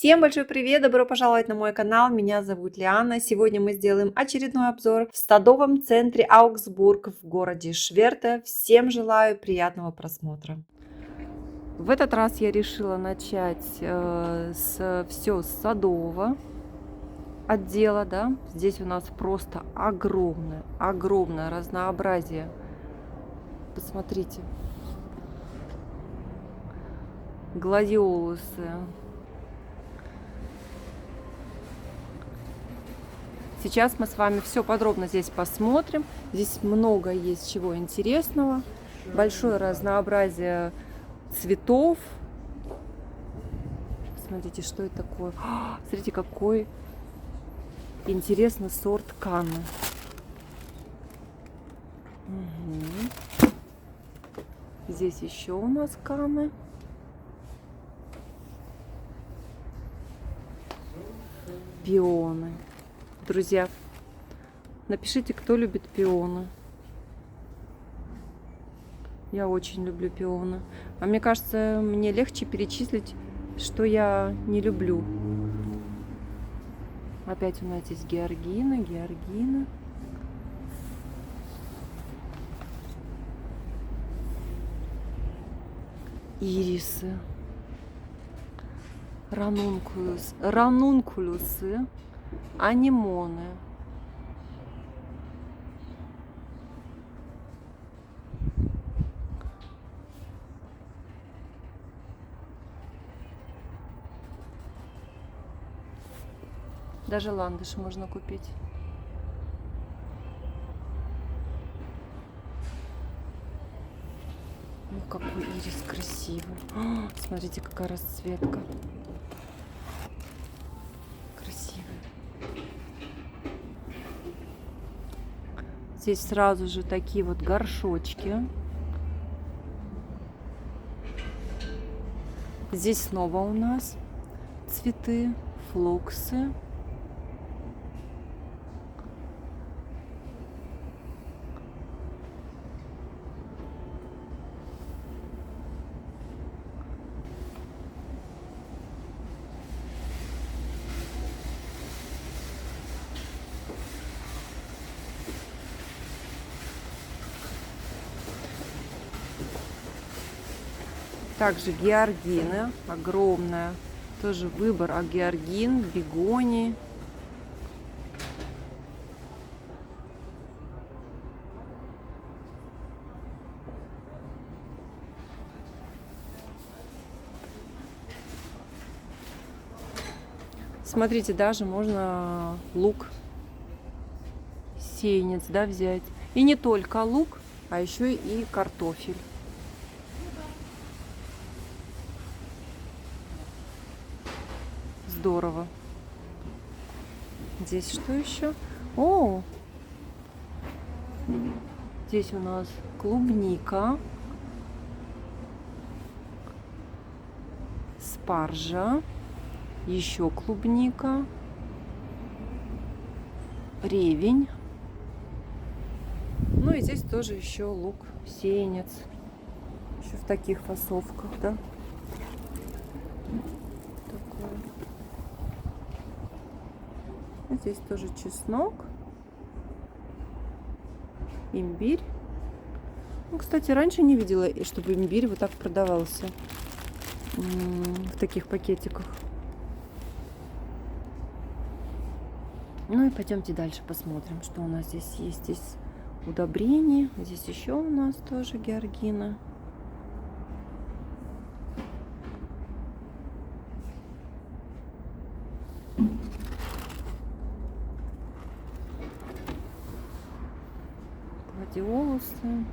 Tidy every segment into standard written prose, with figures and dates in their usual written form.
Всем большой привет! Добро пожаловать на мой канал. Меня зовут Лиана. Сегодня мы сделаем очередной обзор в садовом центре Аугсбург в городе Шверте. Всем желаю приятного просмотра. В этот раз я решила начать с садового отдела. Да? Здесь у нас просто огромное разнообразие. Посмотрите. Гладиолусы. Сейчас мы с вами все подробно здесь посмотрим. Здесь много есть чего интересного. Большое разнообразие цветов. Смотрите, что это такое. Смотрите, какой интересный сорт канны. Угу. Здесь еще у нас канны. Пионы. Друзья, напишите, кто любит пионы. Я очень люблю пионы. А мне кажется, мне легче перечислить, что я не люблю. Опять у нас здесь георгины. Ирисы. Ранункулусы. Анимоны. Даже ландыш можно купить. Ну, какой ирис красивый. Смотрите, какая расцветка. Здесь сразу же такие вот горшочки. Здесь снова у нас цветы, флоксы. Также георгины, огромная, тоже выбор георгин, бегонии. Смотрите, даже можно лук, сеянец, да, взять. И не только лук, а еще и картофель. Здорово. Здесь что еще? О! Здесь у нас клубника, спаржа, еще клубника, ревень. Ну и здесь тоже еще лук, сеянец. Еще в таких фасовках, да? Здесь тоже чеснок, имбирь. Ну, кстати, раньше не видела, чтобы имбирь вот так продавался в таких пакетиках. Ну и пойдемте дальше посмотрим, что у нас здесь есть. Здесь удобрения, здесь еще у нас тоже георгины. Гладиолусы.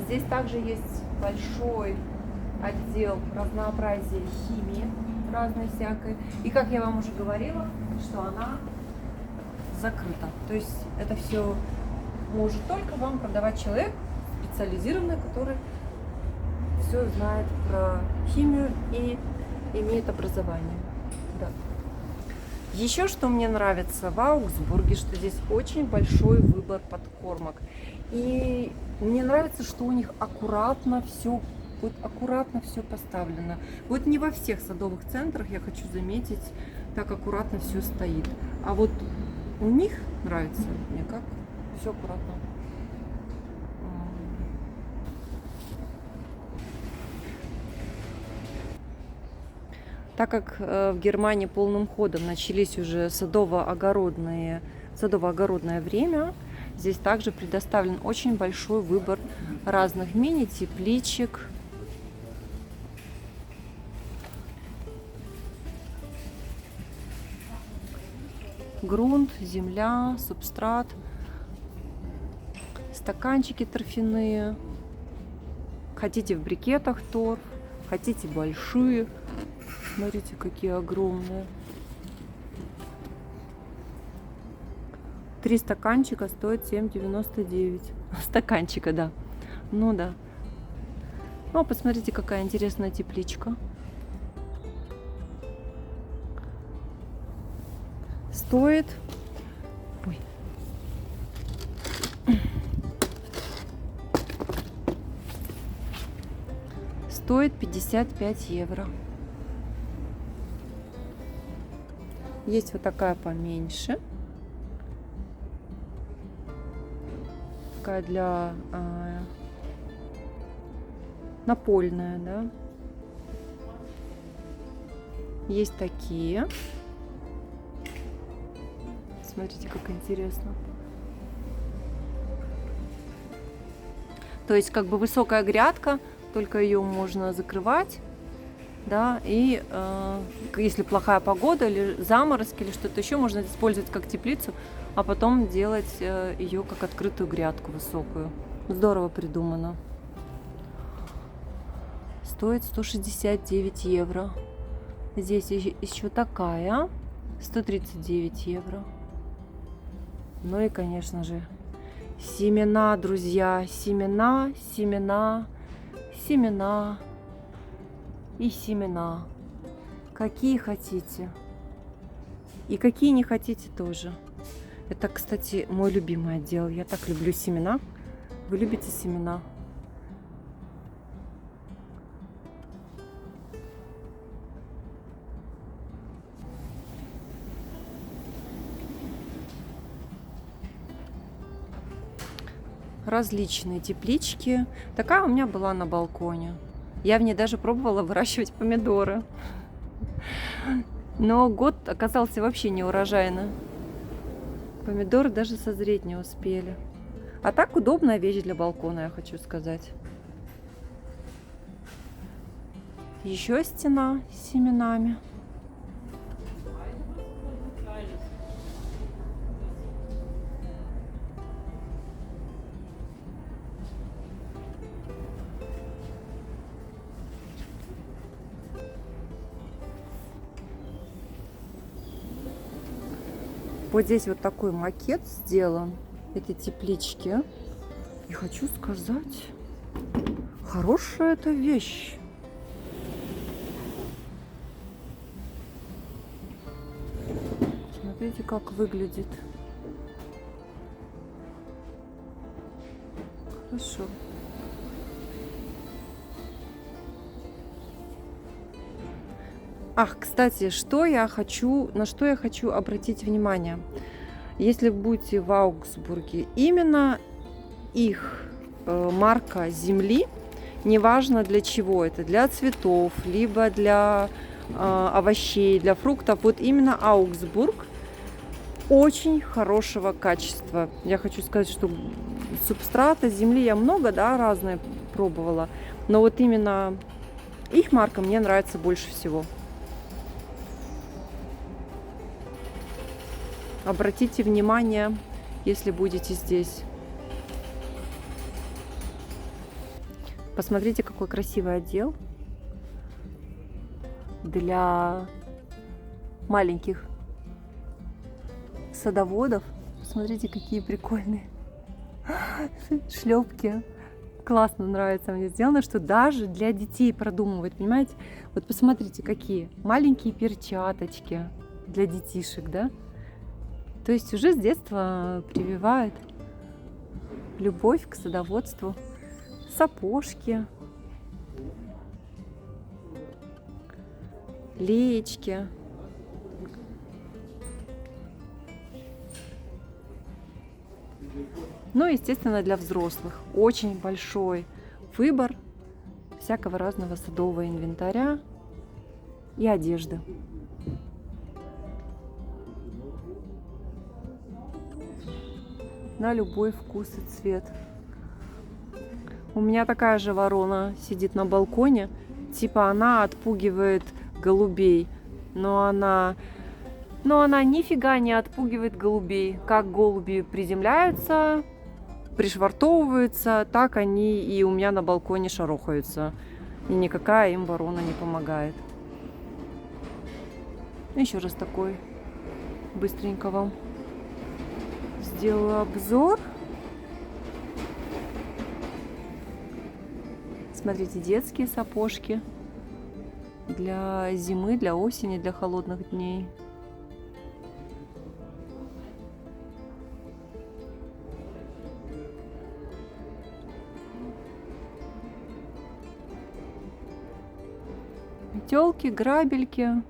Здесь также есть большой отдел разнообразия химии разной всякой. И как я вам уже говорила, что она закрыта. То есть это все может только вам продавать человек специализированный, который все знает про химию и имеет образование. Да. Еще что мне нравится в Аугсбурге, что здесь очень большой выбор выбор подкормок. И мне нравится, что у них аккуратно все, вот аккуратно все поставлено. Вот не во всех садовых центрах, я хочу заметить, так аккуратно все стоит. А вот у них нравится мне, как все аккуратно. Так как в Германии полным ходом начались уже садово-огородное время, здесь также предоставлен очень большой выбор разных мини-тепличек. Грунт, земля, субстрат, стаканчики торфяные. Хотите в брикетах торф, хотите большие. Смотрите, какие огромные. 3 стаканчика стоит 7,99. Стаканчика, да. Ну да. Ну, посмотрите, какая интересная тепличка. Стоит... Ой. Стоит 55 евро. Есть вот такая поменьше. Такая для напольная, да. Есть такие. Смотрите, как интересно. То есть как бы высокая грядка, только ее можно закрывать. Да, и если плохая погода или заморозки или что-то еще, можно использовать как теплицу, а потом делать ее как открытую грядку высокую. Здорово придумано. Стоит 169 евро. Здесь еще такая, 139 евро. Ну и, конечно же, семена, друзья, семена, семена, семена. И семена. Какие хотите. И какие не хотите тоже. Это, кстати, мой любимый отдел. Я так люблю семена. Вы любите семена? Различные теплички. Такая у меня была на балконе. Я в ней даже пробовала выращивать помидоры. Но год оказался вообще неурожайный. Помидоры даже созреть не успели. А так удобная вещь для балкона, я хочу сказать. Еще стена с семенами. Вот здесь вот такой макет сделан этой теплички. И хочу сказать, хорошая эта вещь. Смотрите, как выглядит. Хорошо. Ах, кстати, на что я хочу обратить внимание. Если вы будете в Аугсбурге, именно их марка земли, неважно для чего это, для цветов, либо для овощей, для фруктов, вот именно Аугсбург очень хорошего качества. Я хочу сказать, что субстрата земли я много, да, разные пробовала, но вот именно их марка мне нравится больше всего. Обратите внимание, если будете здесь. Посмотрите, какой красивый отдел для маленьких садоводов. Посмотрите, какие прикольные шлепки. Классно, нравится мне сделано, что даже для детей продумывают, понимаете? Вот посмотрите, какие маленькие перчаточки для детишек, да? То есть уже с детства прививают Любовь к садоводству. Сапожки, леечки. Ну, естественно, для взрослых очень большой выбор всякого разного садового инвентаря и одежды. На любой вкус и цвет. У меня такая же ворона сидит на балконе. Типа она отпугивает голубей. Но она нифига не отпугивает голубей. Как голуби приземляются, пришвартовываются, так они и у меня на балконе шарохаются. И никакая им ворона не помогает. Еще раз такой быстренько вам сделаю обзор. Смотрите, детские сапожки для зимы, для осени, для холодных дней. Метелки, грабельки,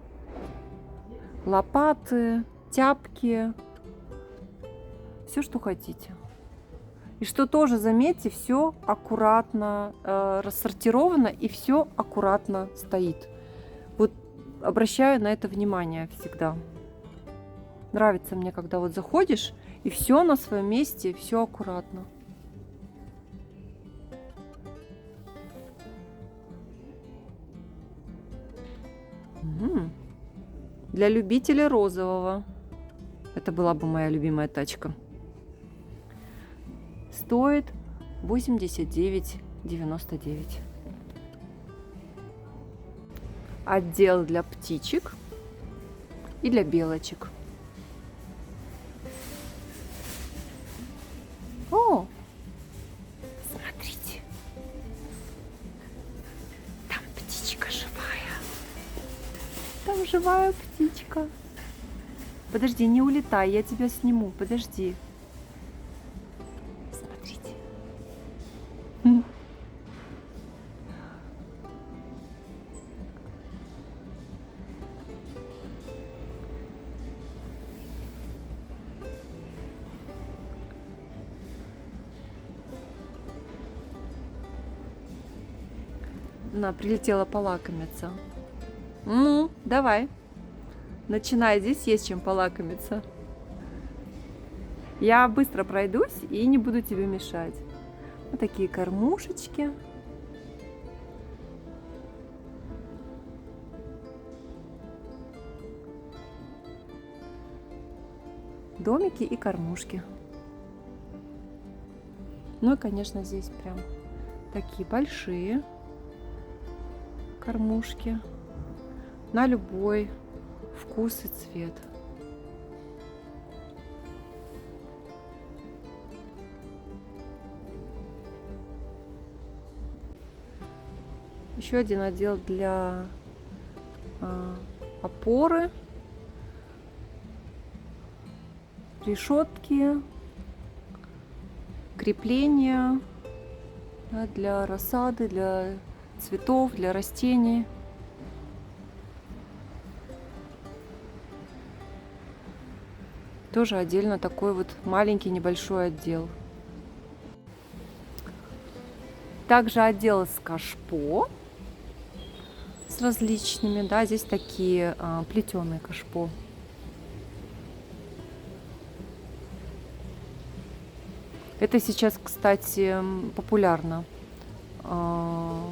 лопаты, тяпки, все, что хотите. И что тоже, заметьте, все аккуратно рассортировано и все аккуратно стоит. Вот обращаю на это внимание всегда. Нравится мне, когда вот заходишь, и все на своем месте, все аккуратно. Для любителей розового. Это была бы моя любимая тачка. Стоит 89,99. Отдел для птичек и для белочек. О, смотрите, там птичка живая. Там живая птичка. Подожди, не улетай, я тебя сниму. Подожди. Смотрите. Она прилетела полакомиться. Ну, давай. Начинай, здесь есть чем полакомиться. Я быстро пройдусь и не буду тебе мешать. Вот такие кормушечки. Домики и кормушки. Ну и, конечно, здесь прям такие большие кормушки на любой вкус и цвет. Еще один отдел для опоры, решетки, крепления, да, для рассады, для цветов, для растений. Тоже отдельно такой вот маленький небольшой отдел. Также отдел с кашпо, с различными, да, здесь такие плетеные кашпо. Это сейчас, кстати, популярно. В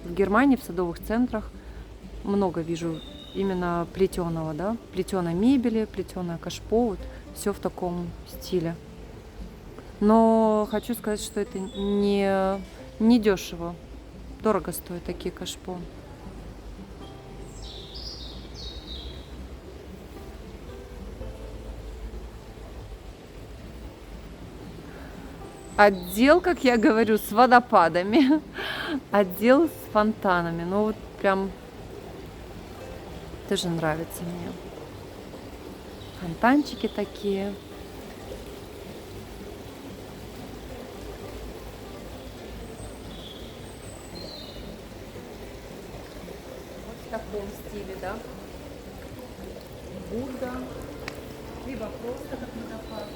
Германии, в садовых центрах много вижу именно плетеного, да, плетеной мебели, плетеное кашпо, вот, все в таком стиле. Но хочу сказать, что это не дешево, дорого стоят такие кашпо. Отдел, как я говорю, с водопадами, отдел с фонтанами. Ну вот прям тоже нравится мне. Фонтанчики такие. таком стиле, да? Будда, либо просто как водопад.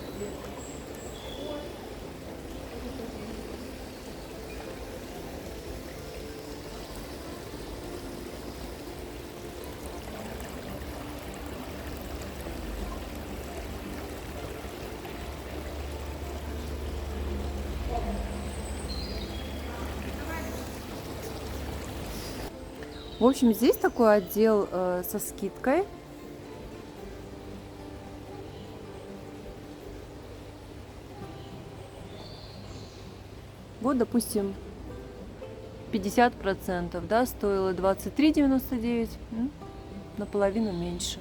В общем, здесь такой отдел со скидкой. Вот, допустим, 50%, да, стоило 23,99, наполовину меньше.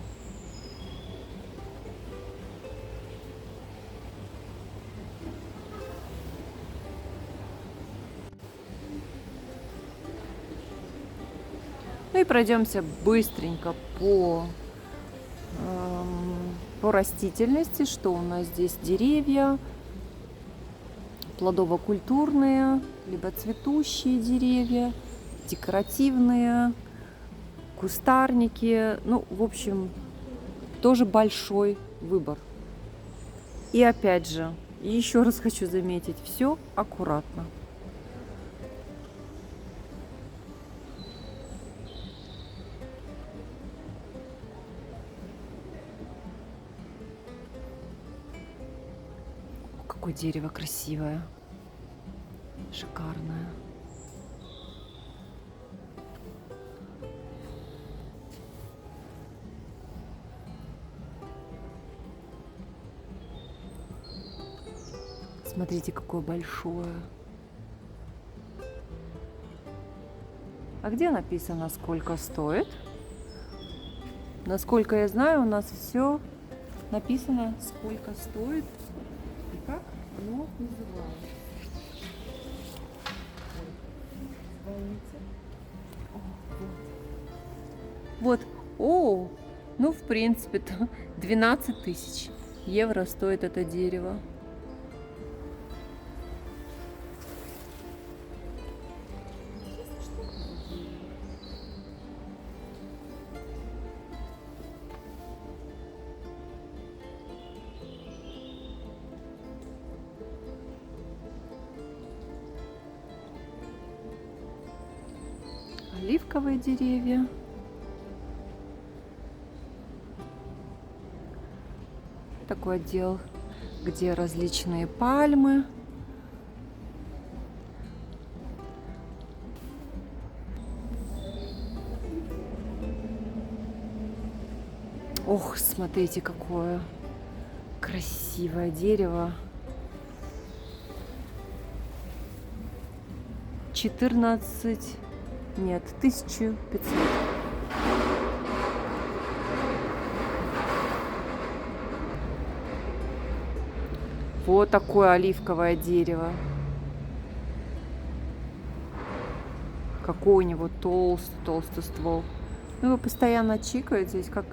Ну и пройдемся быстренько по растительности. Что у нас здесь? Деревья, плодово-культурные, либо цветущие деревья, декоративные, кустарники. Ну, в общем, тоже большой выбор. И опять же, еще раз хочу заметить, все аккуратно. Какое дерево красивое, шикарное. Смотрите, какое большое. А где написано, сколько стоит? Насколько я знаю, у нас все написано, сколько стоит и как оно называется. Вот. О, ну, в принципе-то 12 тысяч евро стоит это дерево. Оливковые деревья. Такой отдел, где различные пальмы. Ох, смотрите, какое красивое дерево. 14, нет, 1500. Вот такое оливковое дерево. Какой у него толстый ствол. Ну, его постоянно чикают здесь, как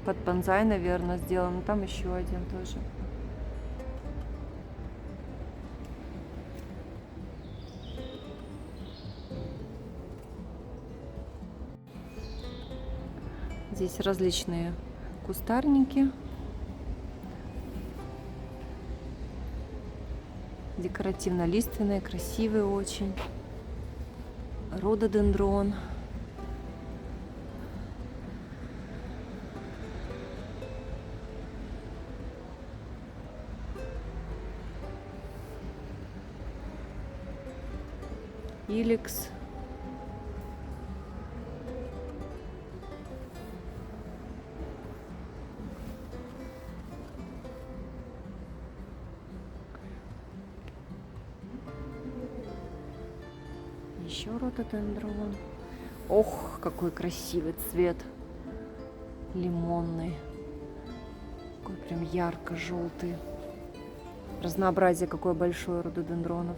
под бонсай, наверное, сделано. Там еще один тоже. Здесь различные кустарники. Декоративно-лиственные, красивые очень. Рододендрон. Иликс. Еще рододендрон. Ох, какой красивый цвет. Лимонный. Такой прям ярко-желтый. Разнообразие какое большое рододендронов.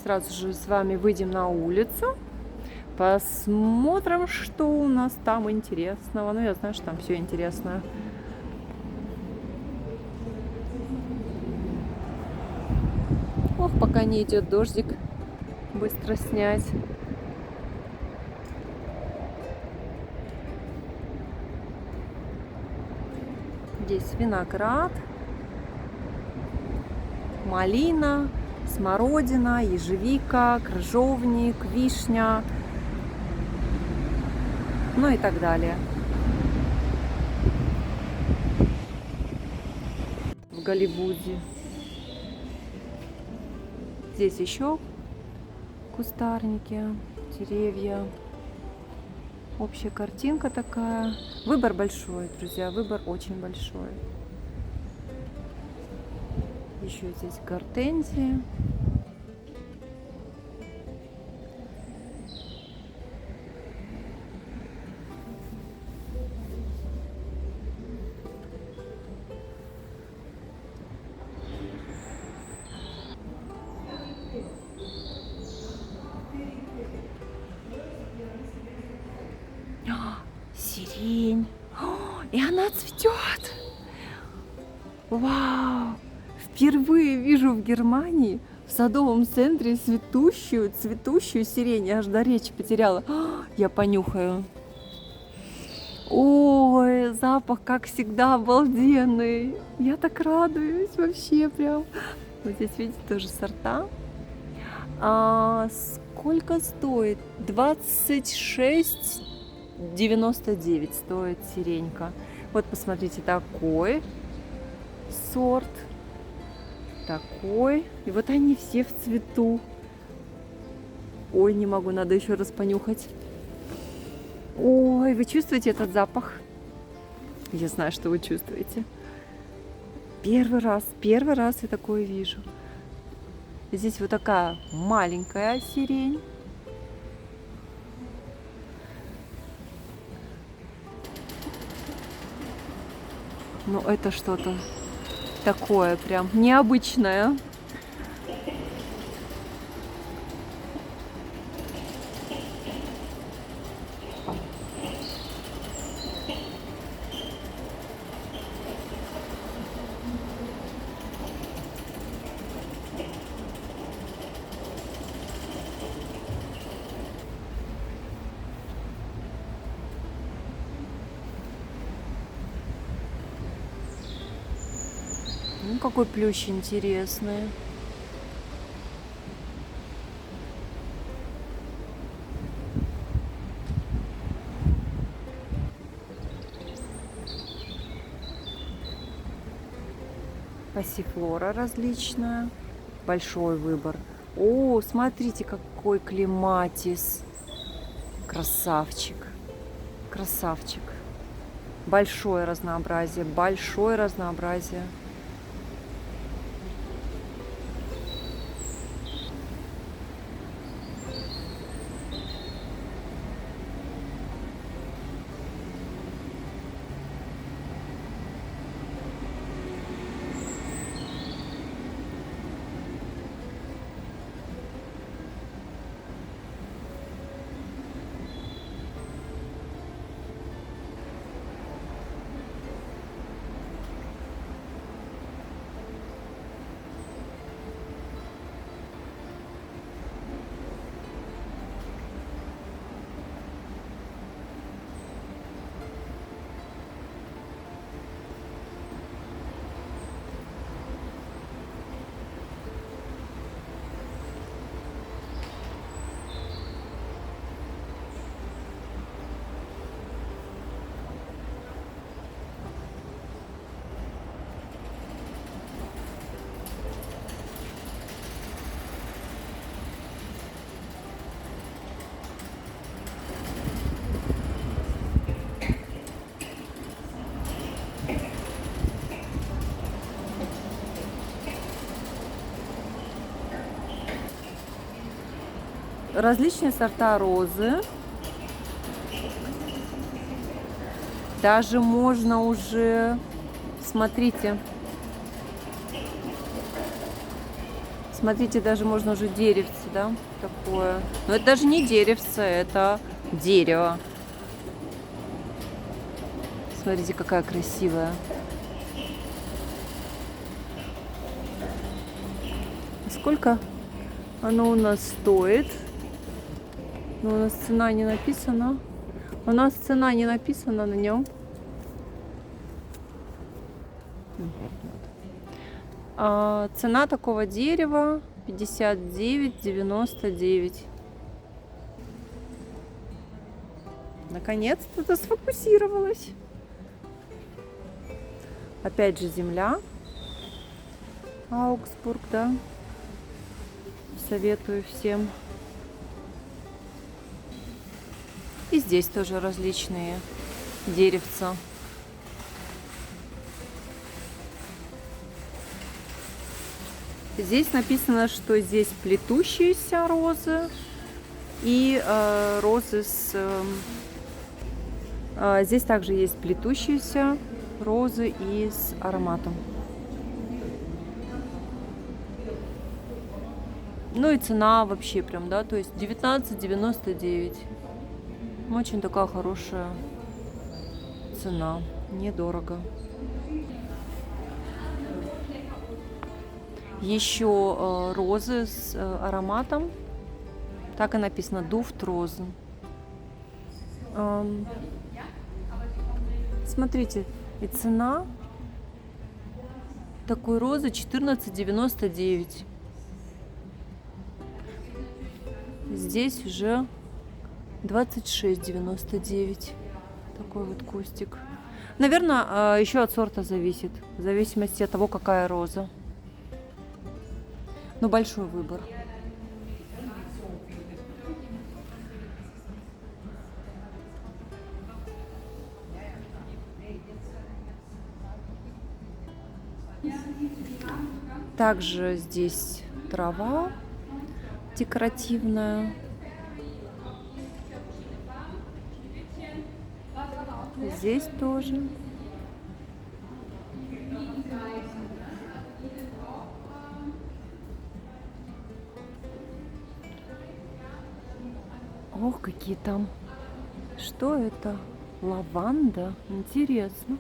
Сразу же с вами выйдем на улицу, Посмотрим, что у нас там интересного. Ну, я знаю, что там все интересное. Ох, пока не идет дождик, быстро снять. Здесь виноград, малина, смородина, ежевика, крыжовник, вишня, ну и так далее. В Голливуде. Здесь еще кустарники, деревья. Общая картинка такая. Выбор большой, друзья, выбор очень большой. Еще здесь гортензии. Сирень. И она цветет. Вау! Впервые вижу в Германии в садовом центре цветущую сирень. Я аж до речи потеряла. Я понюхаю. Ой, запах, как всегда, обалденный. Я так радуюсь вообще прям. Вот здесь, видите, тоже сорта. Сколько стоит? 26,99 стоит сиренька. Вот посмотрите, такой сорт, такой. И вот они все в цвету. Ой, не могу, надо еще раз понюхать. Ой, вы чувствуете этот запах? Я знаю, что вы чувствуете. Первый раз я такое вижу. Здесь вот такая маленькая сирень. Ну, это что-то такое прям необычное. Ну, какой плющ интересный. Пассифлора различная. Большой выбор. О, смотрите, какой клематис. Красавчик. Красавчик. Большое разнообразие. Большое разнообразие. Различные сорта розы. Даже можно уже, смотрите, даже можно уже деревце да, такое. Но это даже не деревце, это дерево. Смотрите, какая красивая. Сколько оно у нас стоит? Но у нас цена не написана. У нас цена не написана на нем. Цена такого дерева 59,99. Наконец-то это сфокусировалось. Опять же земля. Аугсбург, да. Советую всем. И здесь тоже различные деревца. Здесь написано, что здесь плетущиеся розы и розы с... здесь также есть плетущиеся розы и с ароматом. Ну и цена вообще прям, да, то есть 19,99. Очень такая хорошая цена, недорого. Еще розы с ароматом. Так и написано, дуфт розы. Смотрите, и цена такой розы 14,99. Здесь уже 26,99. Такой вот кустик. Наверное, еще от сорта зависит. В зависимости от того, какая роза. Но большой выбор. Также здесь трава декоративная. Здесь тоже. Ох, какие там. Что это? Лаванда? Интересно.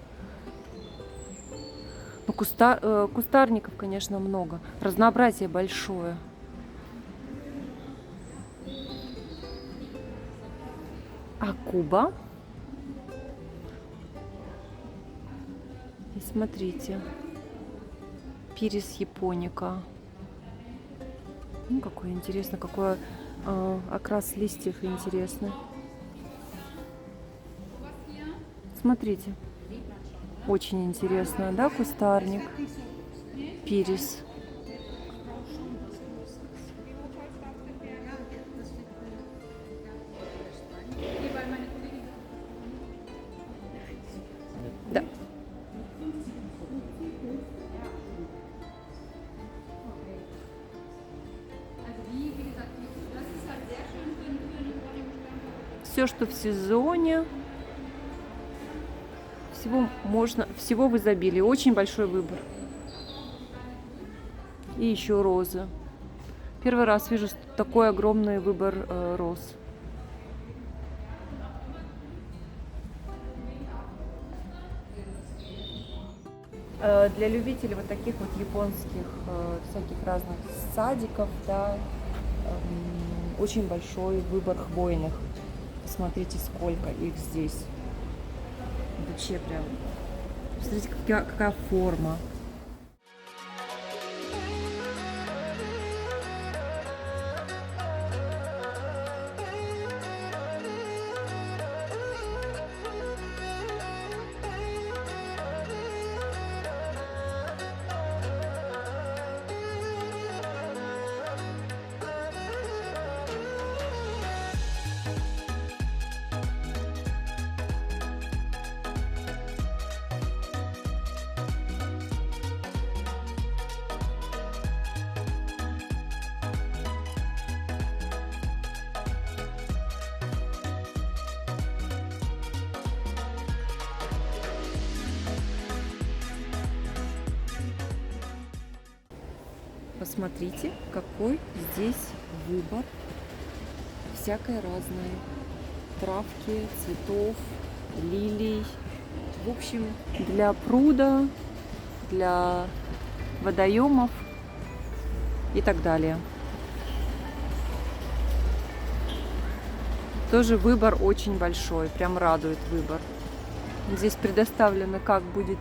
Ну, кустарников, конечно, много. Разнообразие большое. А Куба? И смотрите. Пирис японика. Ну, какой интересно, какой окрас листьев интересный. Смотрите. Очень интересно, да, кустарник? Пирис. Да. Все, что в сезоне. Всего в изобилии. Очень большой выбор. И еще розы. Первый раз вижу такой огромный выбор роз. Для любителей вот таких вот японских всяких разных садиков, да, очень большой выбор хвойных. Посмотрите, сколько их здесь. Вообще прям. Посмотрите, какая форма. Посмотрите, какой здесь выбор всякой разной травки, цветов, лилий. В общем, для пруда, для водоемов и так далее. Тоже выбор очень большой, прям радует выбор. Здесь предоставлено, как будет,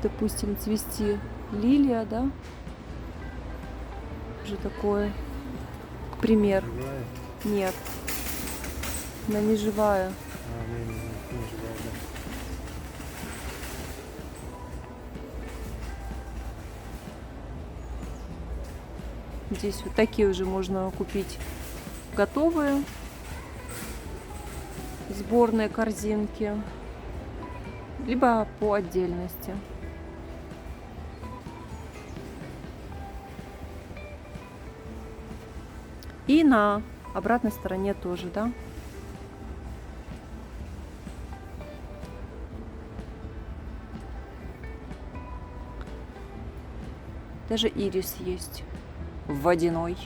допустим, цвести лилия, да? Уже такое, пример. Живая? Нет, она не живая. Не живая, да. Здесь вот такие уже можно купить готовые сборные корзинки, либо по отдельности. И на обратной стороне тоже, да? Даже ирис есть водяной.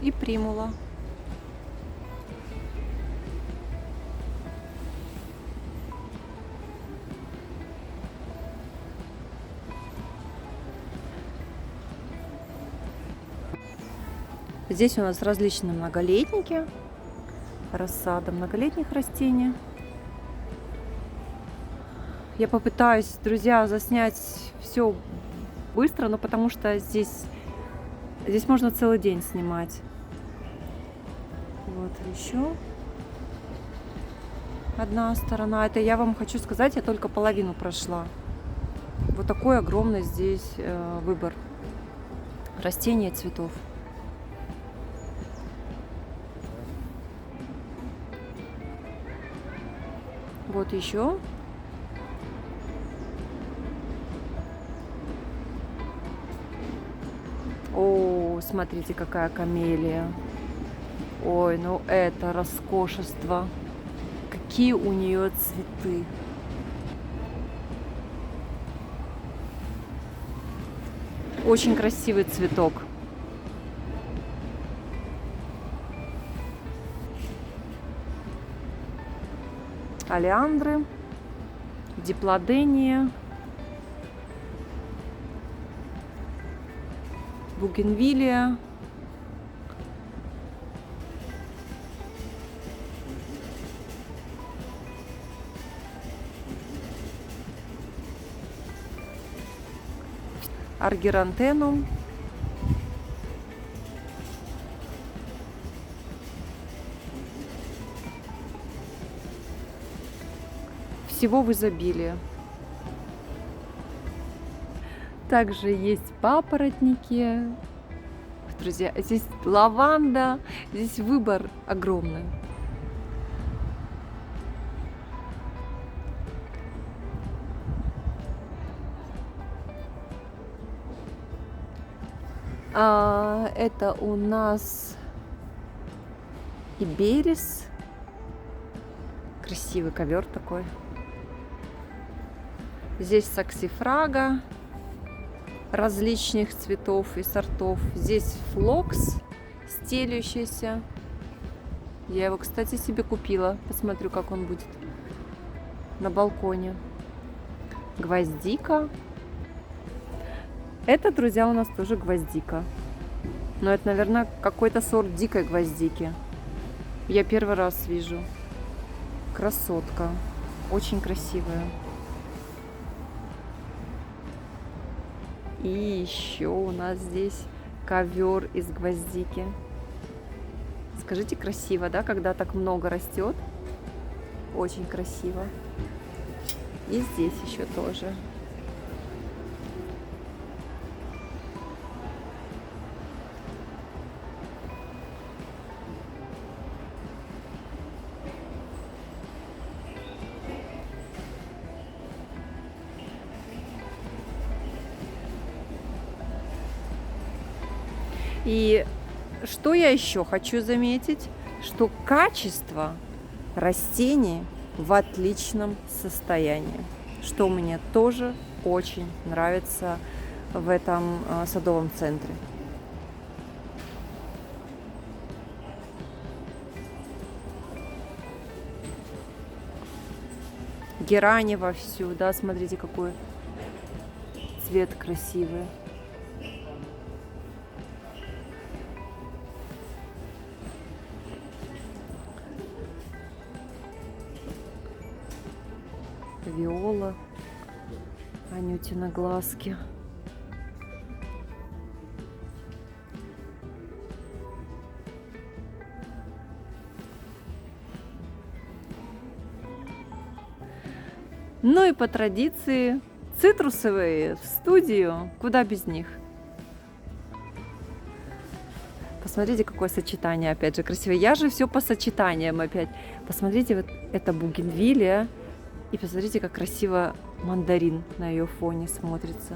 И примула. Здесь у нас различные многолетники, рассада многолетних растений. Я попытаюсь, друзья, заснять все быстро, но потому что здесь можно целый день снимать. Вот еще одна сторона. Это я вам хочу сказать, я только половину прошла. Вот такой огромный здесь выбор растений и цветов. Вот еще. О, смотрите, какая камелия. Ой, ну это роскошество. Какие у нее цветы. Очень красивый цветок. Олеандры, диплодения, бугенвилия, аргирантенум, всего в изобилии. Также есть папоротники. Друзья, здесь лаванда, здесь выбор огромный. Это у нас иберис. Красивый ковер такой. Здесь саксифрага различных цветов и сортов. Здесь флокс стелющийся. Я его, кстати, себе купила. Посмотрю, как он будет на балконе. Гвоздика. Это, друзья, у нас тоже гвоздика. Но это, наверное, какой-то сорт дикой гвоздики. Я первый раз вижу. Красотка. Очень красивая. И еще у нас здесь ковер из гвоздики. Скажите, красиво, да, когда так много растет? Очень красиво. И здесь еще тоже. И что я еще хочу заметить, что качество растений в отличном состоянии, что мне тоже очень нравится в этом садовом центре. Герани вовсю, да, смотрите, какой цвет красивый. Виола, Анютины глазки. Ну и по традиции цитрусовые в студию, куда без них. Посмотрите, какое сочетание, опять же, красивое. Я же все по сочетаниям опять. Посмотрите, вот это бугенвилия. И посмотрите, как красиво мандарин на ее фоне смотрится.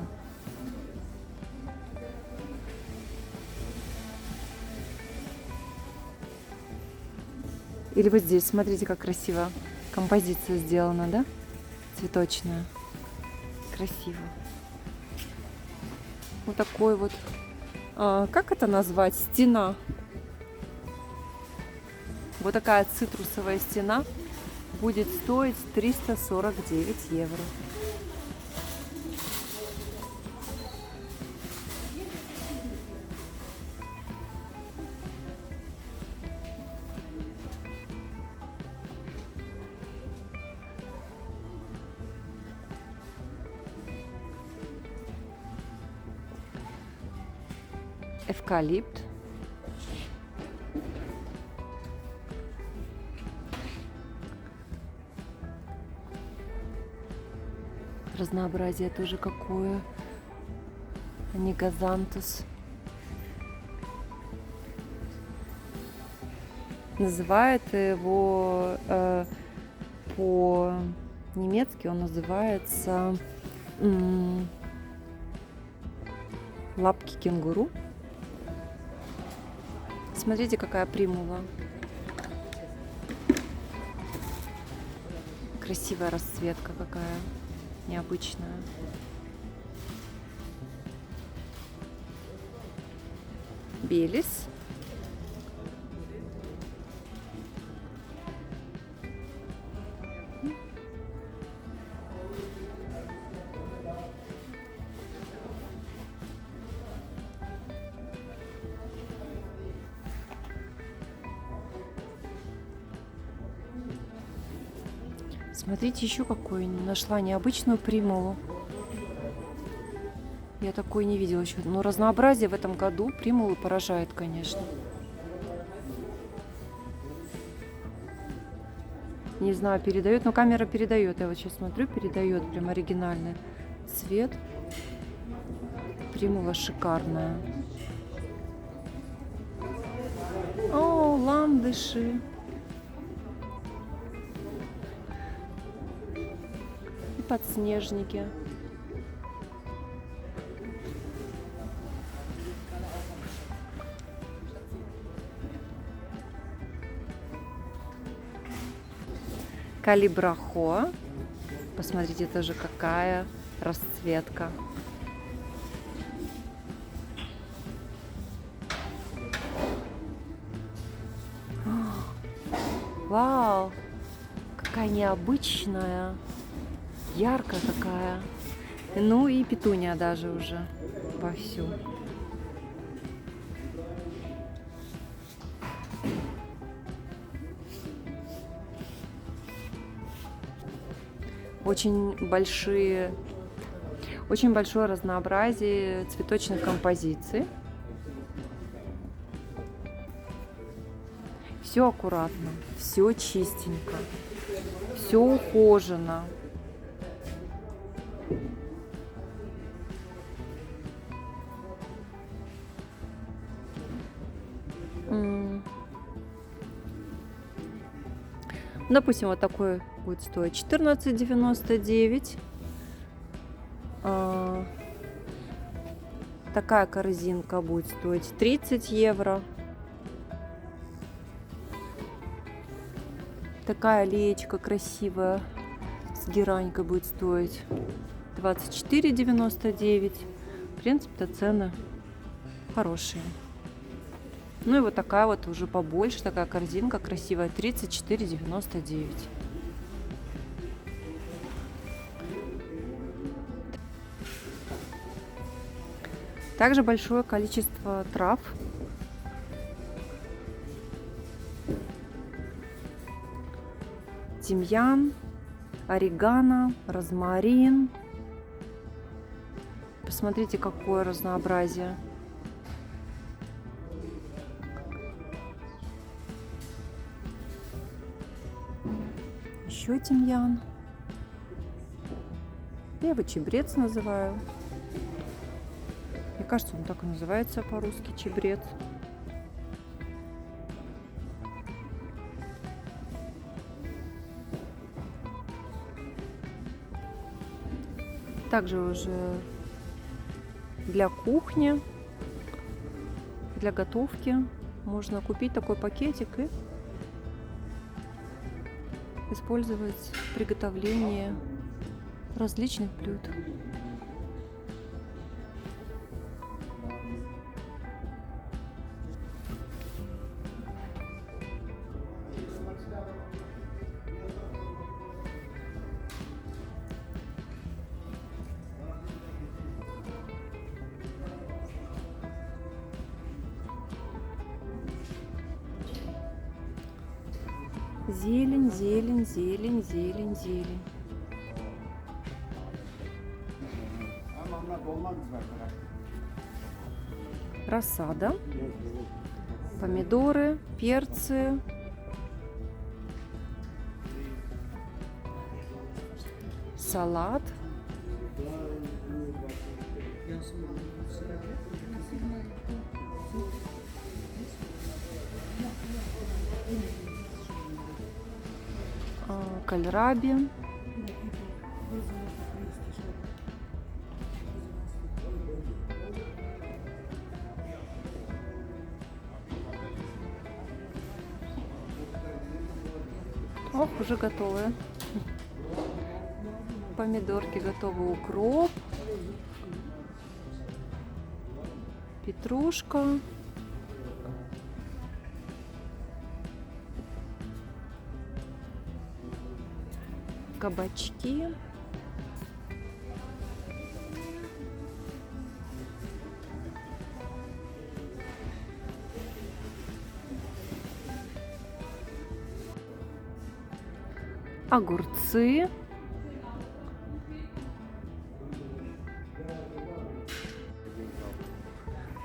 Или вот здесь, смотрите, как красиво композиция сделана, да? Цветочная. Красиво. Вот такой вот, как это назвать? Стена. Вот такая цитрусовая стена будет стоить 349 евро. Эвкалипт. Разнообразие тоже какое. Анигазантус. Называет его по-немецки, он называется лапки кенгуру. Смотрите, какая примула. Красивая расцветка какая, необычная. Белис. Смотрите, еще какую нашла необычную примулу. Я такой не видела еще. Но разнообразие в этом году примулы поражает, конечно. Не знаю, передает, но камера передает. Я вот сейчас смотрю, передает прям оригинальный цвет. Примула шикарная. О, ландыши. И подснежники. Калибрахо. Посмотрите, тоже какая расцветка. Вау! Какая необычная. Яркая какая. Ну и петуния даже уже вовсю. Очень большое разнообразие цветочных композиций. Все аккуратно, все чистенько, все ухожено. Допустим, вот такой будет стоить 14,99. Такая корзинка будет стоить 30 евро. Такая аллеечка красивая с геранькой будет стоить 24,99. В принципе-то цены хорошие. Ну и вот такая вот уже побольше, такая корзинка красивая, 34,99. Также большое количество трав. Тимьян, орегано, розмарин. Посмотрите, какое разнообразие. Еще тимьян. Я его чебрец называю. Мне кажется, он так и называется по-русски, чебрец. Также уже для кухни, для готовки можно купить такой пакетик и использовать в приготовлении различных блюд. Зелень, зелень, зелень, зелень, зелень. Рассада, помидоры, перцы, салат, кальраби, ох, уже готовые. Помидорки готовы, укроп, петрушка, кабачки, огурцы,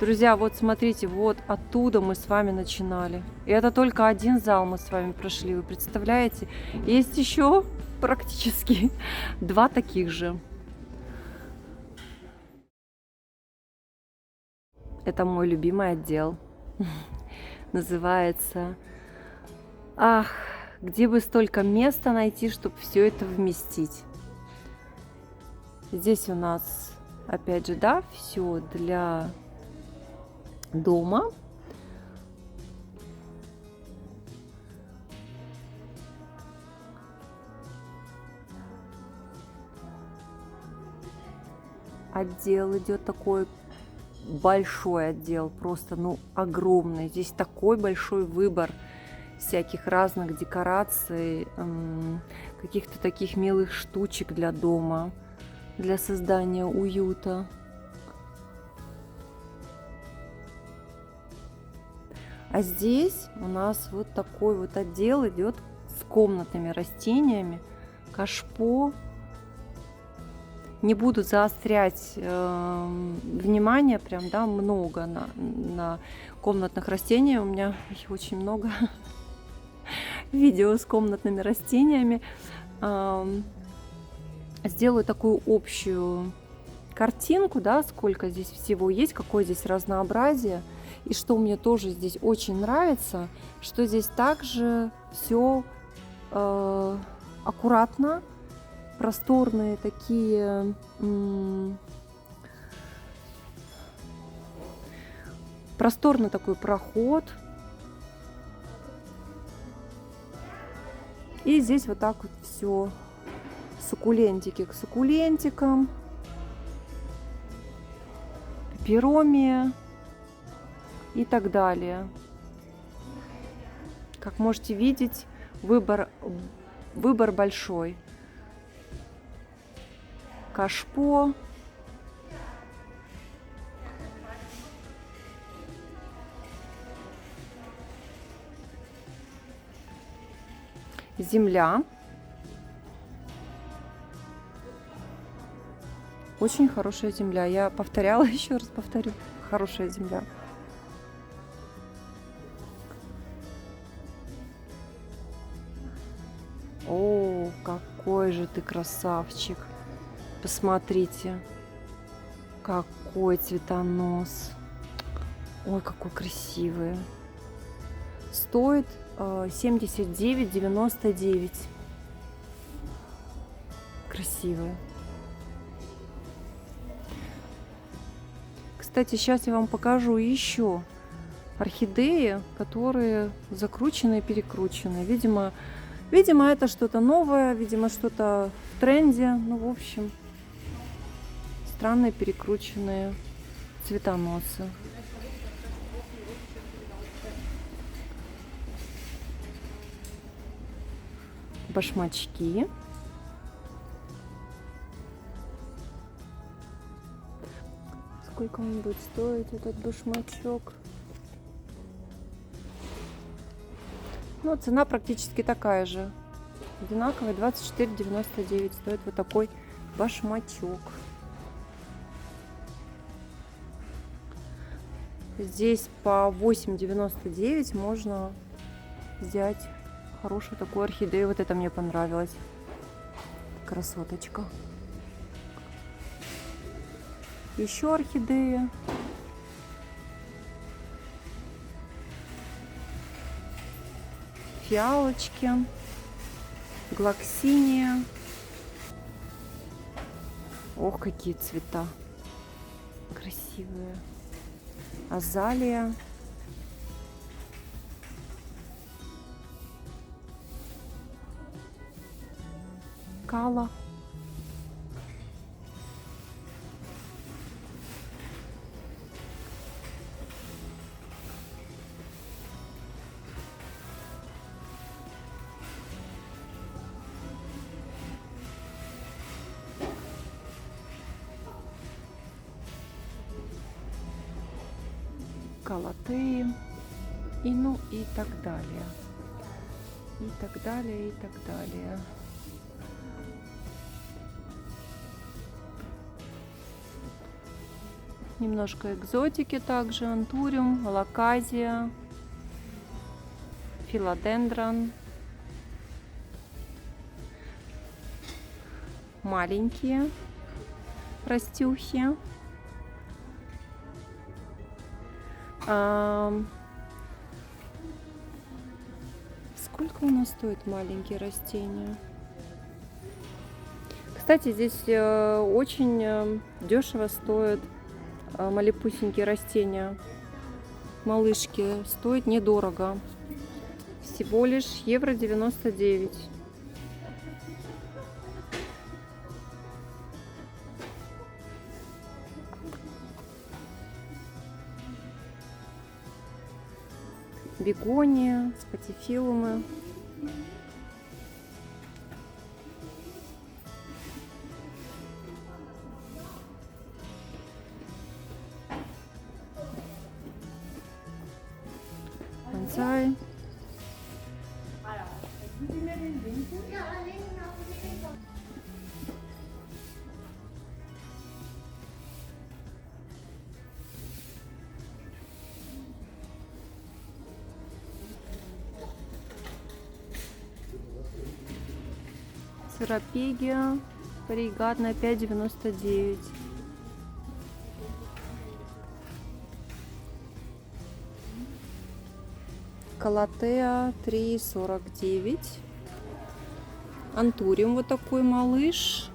друзья, вот смотрите, вот оттуда мы с вами начинали. И это только один зал мы с вами прошли, вы представляете? Есть еще практически два таких же. Это мой любимый отдел. Называется... Ах, где бы столько места найти, чтобы все это вместить. Здесь у нас, опять же, да, все для дома. Отдел идет такой большой отдел, просто, ну, огромный. Здесь такой большой выбор всяких разных декораций, каких-то таких милых штучек для дома, для создания уюта. А здесь у нас вот такой вот отдел идет с комнатными растениями, кашпо. Не буду заострять внимание, прям, да, много на комнатных растениях. У меня их очень много. Видео с комнатными растениями. Сделаю такую общую картинку, да, сколько здесь всего есть, какое здесь разнообразие. И что мне тоже здесь очень нравится, что здесь также все аккуратно, просторные такие просторный такой проход. И здесь вот так вот все. Суккулентики к суккулентикам. Пеперомия и так далее. Как можете видеть, выбор большой. Кашпо. Земля. Очень хорошая земля. Я повторяла, еще раз повторю. Хорошая земля. О, какой же ты красавчик. Посмотрите. Какой цветонос. Ой, какой красивый. Стоит 79,99. Красивый. Кстати, сейчас я вам покажу еще орхидеи, которые закручены и перекручены. Видимо, это что-то новое, видимо, что-то в тренде. Ну, в общем, странные перекрученные цветоносы. Башмачки. Сколько он будет стоить, этот башмачок? Ну, цена практически такая же. Одинаковая, 24,99 стоит вот такой башмачок. Здесь по 8,99 можно взять хорошую такую орхидею. Вот это мне понравилось. Красоточка. Еще орхидея. Фиалочки. Глоксиния. Ох, какие цвета. Красивые. Азалия. Кала. Калатеи и ну и так далее. И так далее, и так далее. Немножко экзотики также. Антуриум, алаказия, филодендрон. Маленькие растюхи. Сколько у нас стоят маленькие растения? Кстати, здесь очень дешево стоят малепусенькие растения. Малышки стоят недорого. Всего лишь евро 99. Бегония, спатифилумы. Бонсай. Серапегия варигатная 5,99. Калатеа 3,49. Антуриум вот такой малыш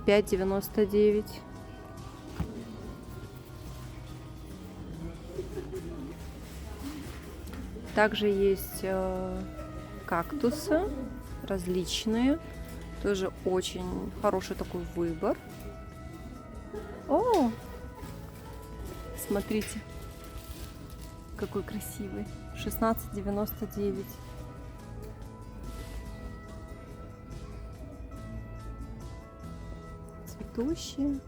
5,99. Также есть кактусы различные. Тоже очень хороший такой выбор. О, смотрите, какой красивый. 16,99. Цветущие.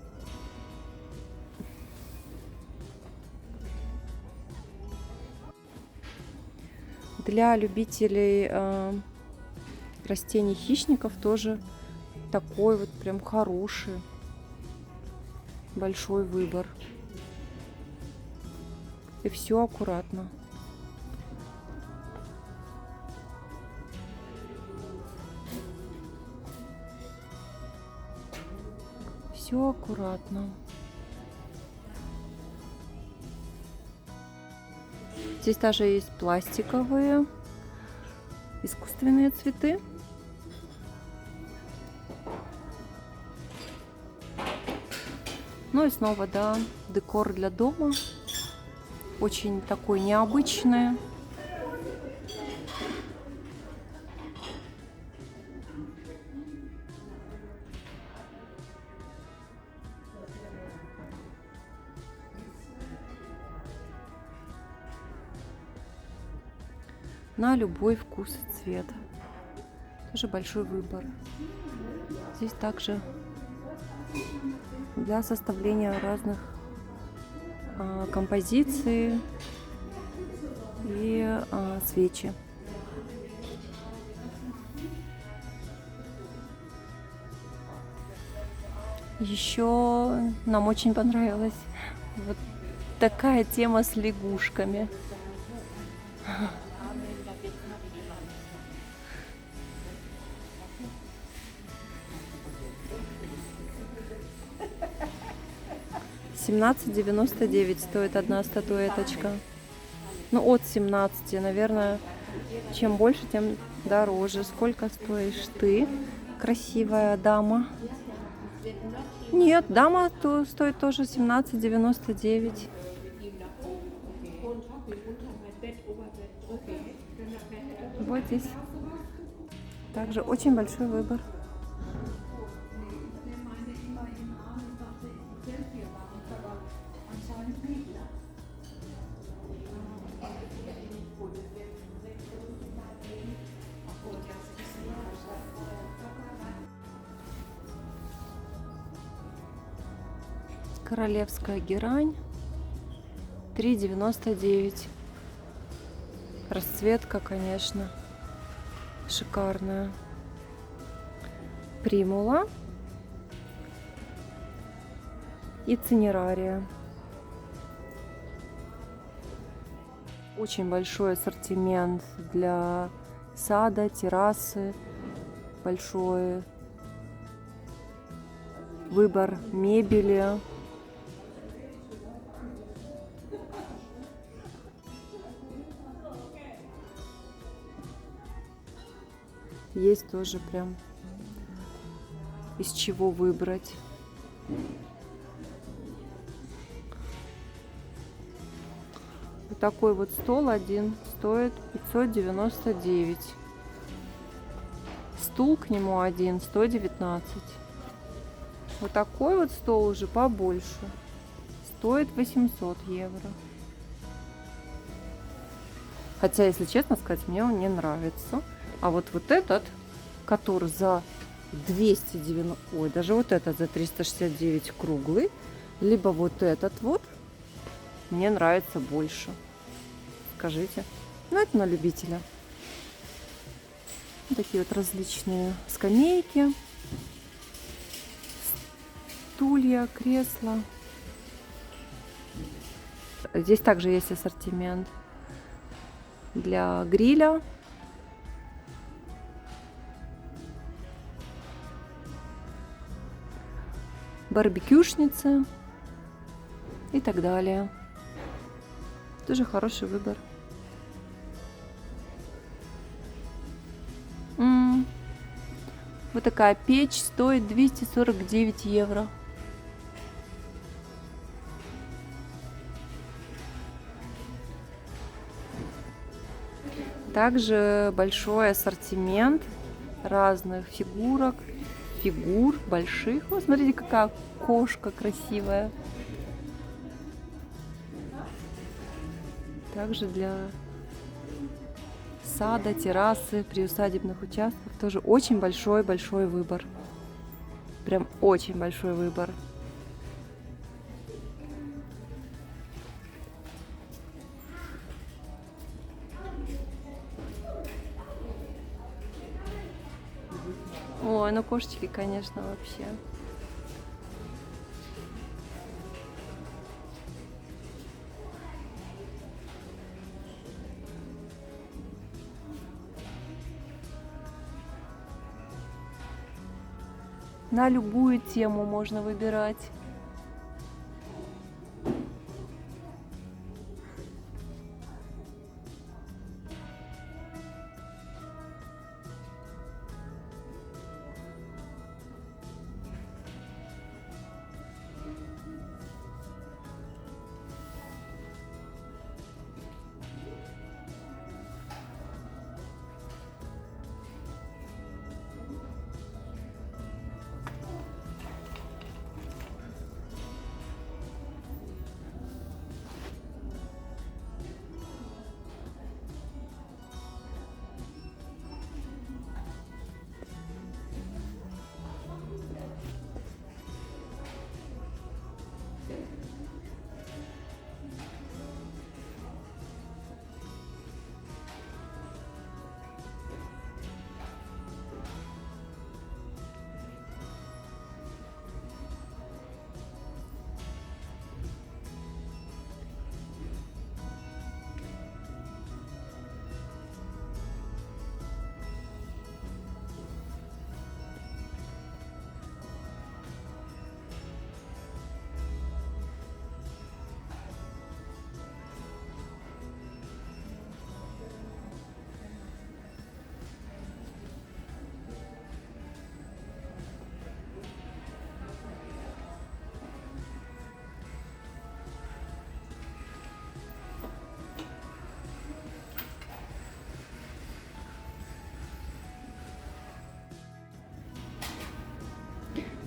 Для любителей растений хищников тоже такой вот прям хороший большой выбор. И все аккуратно. Все аккуратно. Здесь даже есть пластиковые, искусственные цветы. Ну и снова, да, декор для дома. Очень такой необычный. На любой вкус и цвет. Тоже большой выбор. Здесь также для составления разных композиций и свечи. Еще нам очень понравилась вот такая тема с лягушками. $17,99 стоит одна статуэточка. Ну, от 17, наверное. Чем больше, тем дороже. Сколько стоишь ты, красивая дама? Нет, дама стоит тоже $17,99. Вот здесь также очень большой выбор. Королевская герань, $3,99. Расцветка, конечно, шикарная. Примула и цинерария. Очень большой ассортимент для сада, террасы. Большой выбор мебели. Есть тоже прям из чего выбрать. Вот такой вот стол один стоит $599. Стул к нему один $119. Вот такой вот стол уже побольше стоит €800. Хотя, если честно сказать, мне он не нравится. А вот этот, который за 290, ой, даже вот этот за 369 круглый, либо вот этот вот, мне нравится больше. Скажите. Ну, это на любителя. Вот такие вот различные скамейки, стулья, кресла. Здесь также есть ассортимент для гриля. Барбекюшницы и так далее. Тоже хороший выбор. Вот такая печь стоит €249. Также большой ассортимент разных фигур больших. Вот смотрите, какая кошка красивая. Также для сада, террасы, приусадебных участков тоже очень большой выбор. Прям очень большой выбор. Ой, ну кошечки, конечно, вообще. На любую тему можно выбирать.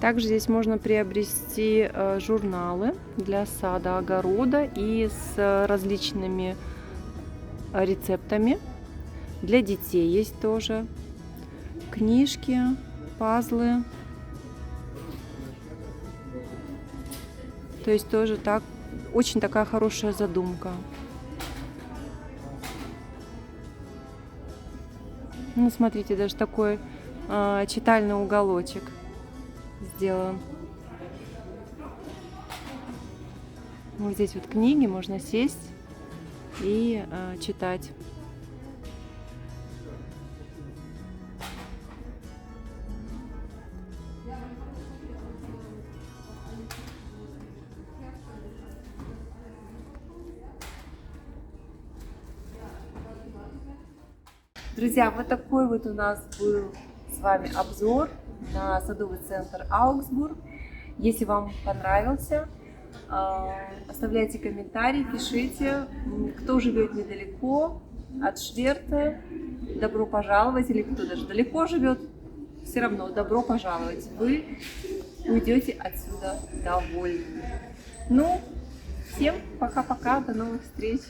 Также здесь можно приобрести журналы для сада, огорода и с различными рецептами. Для детей есть тоже книжки, пазлы. То есть тоже так, очень такая хорошая задумка. Ну, смотрите, даже такой читальный уголочек сделан. Вот здесь вот книги, можно сесть и читать. Друзья, вот такой вот у нас был с вами обзор на садовый центр Аугсбург. Если вам понравился, оставляйте комментарии, пишите, кто живет недалеко от Шверта, добро пожаловать, или кто даже далеко живет, все равно добро пожаловать, вы уйдете отсюда довольны. Ну, всем пока-пока, до новых встреч!